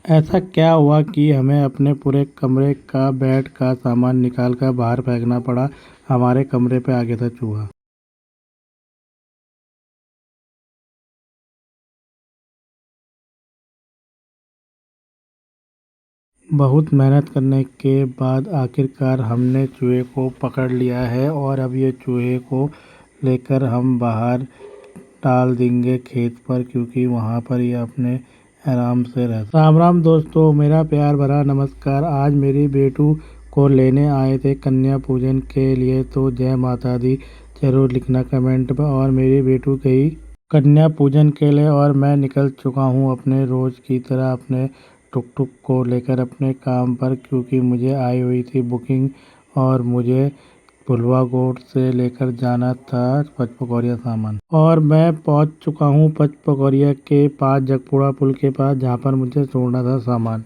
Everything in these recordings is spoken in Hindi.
ऐसा क्या हुआ कि हमें अपने पूरे कमरे का बेड का सामान निकाल कर बाहर फेंकना पड़ा। हमारे कमरे पे आ गया था चूहा। बहुत मेहनत करने के बाद आखिरकार हमने चूहे को पकड़ लिया है और अब ये चूहे को लेकर हम बाहर डाल देंगे खेत पर, क्योंकि वहाँ पर ये अपने आराम से रहता। राम राम दोस्तों, मेरा प्यार भरा नमस्कार। आज मेरी बेटू को लेने आए थे कन्या पूजन के लिए, तो जय माता दी जरूर लिखना कमेंट में। और मेरी बेटू गई कन्या पूजन के लिए और मैं निकल चुका हूँ अपने रोज की तरह अपने टुक टुक को लेकर अपने काम पर, क्योंकि मुझे आई हुई थी बुकिंग और मुझे पुलवा कोट से लेकर जाना था पचपकोरिया सामान। और मैं पहुंच चुका हूं पचपकोरिया के पास जगपुड़ा पुल के पास, जहां पर मुझे छोड़ना था सामान।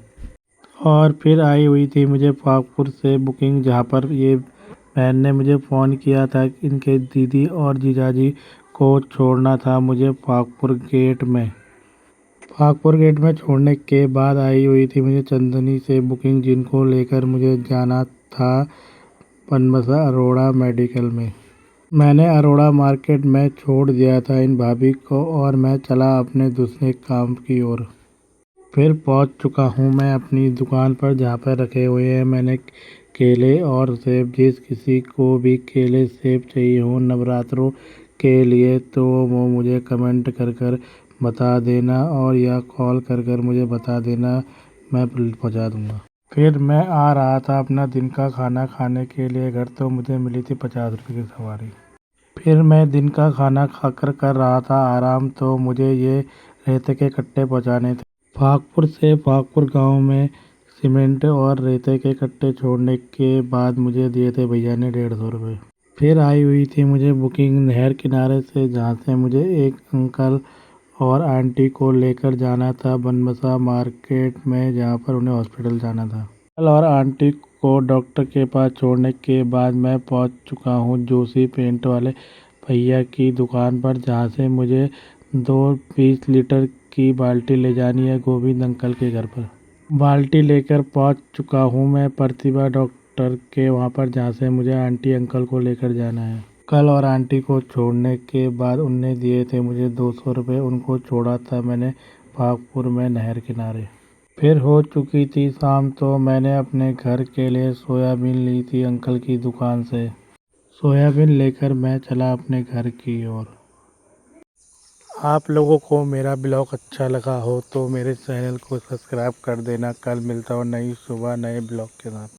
और फिर आई हुई थी मुझे फागपुर से बुकिंग, जहां पर ये बहन ने मुझे फ़ोन किया था कि इनके दीदी और जीजाजी को छोड़ना था मुझे फागपुर गेट में छोड़ने के बाद आई हुई थी मुझे चंदनी से बुकिंग, जिनको लेकर मुझे जाना था बनबसा अरोड़ा मेडिकल में। मैंने अरोड़ा मार्केट में छोड़ दिया था इन भाभी को और मैं चला अपने दूसरे काम की ओर। फिर पहुंच चुका हूं मैं अपनी दुकान पर, जहां पर रखे हुए हैं मैंने केले और सेब। जिस किसी को भी केले सेब चाहिए हो नवरात्रों के लिए तो वो मुझे कमेंट कर कर बता देना, और या कॉल कर कर मुझे बता देना, मैं पहुंचा दूंगा। फिर मैं आ रहा था अपना दिन का खाना खाने के लिए घर, तो मुझे मिली थी 50 रुपये की सवारी। फिर मैं दिन का खाना खाकर कर रहा था आराम, तो मुझे ये रेते के कट्टे पहुंचाने थे फागपुर से। फागपुर गांव में सीमेंट और रेते के कट्टे छोड़ने के बाद मुझे दिए थे भैया ने 150 रुपये। फिर आई हुई थी मुझे बुकिंग नहर किनारे से, जहाँ से मुझे एक अंकल और आंटी को लेकर जाना था बनबसा मार्केट में, जहाँ पर उन्हें हॉस्पिटल जाना था। अंकल और आंटी को डॉक्टर के पास छोड़ने के बाद मैं पहुंच चुका हूं जोशी पेंट वाले भैया की दुकान पर, जहां से मुझे 2 20 लीटर की बाल्टी ले जानी है गोविंद अंकल के घर पर। बाल्टी लेकर पहुंच चुका हूं मैं प्रतिभा डॉक्टर के वहां पर, जहां से मुझे आंटी अंकल को लेकर जाना है। कल और आंटी को छोड़ने के बाद उनने दिए थे मुझे 200 रुपये। उनको छोड़ा था मैंने भागपुर में नहर किनारे। फिर हो चुकी थी शाम, तो मैंने अपने घर के लिए सोयाबीन ली थी अंकल की दुकान से। सोयाबीन लेकर मैं चला अपने घर की ओर। आप लोगों को मेरा ब्लॉग अच्छा लगा हो तो मेरे चैनल को सब्सक्राइब कर देना। कल मिलता हूँ नई सुबह नए ब्लॉग के साथ।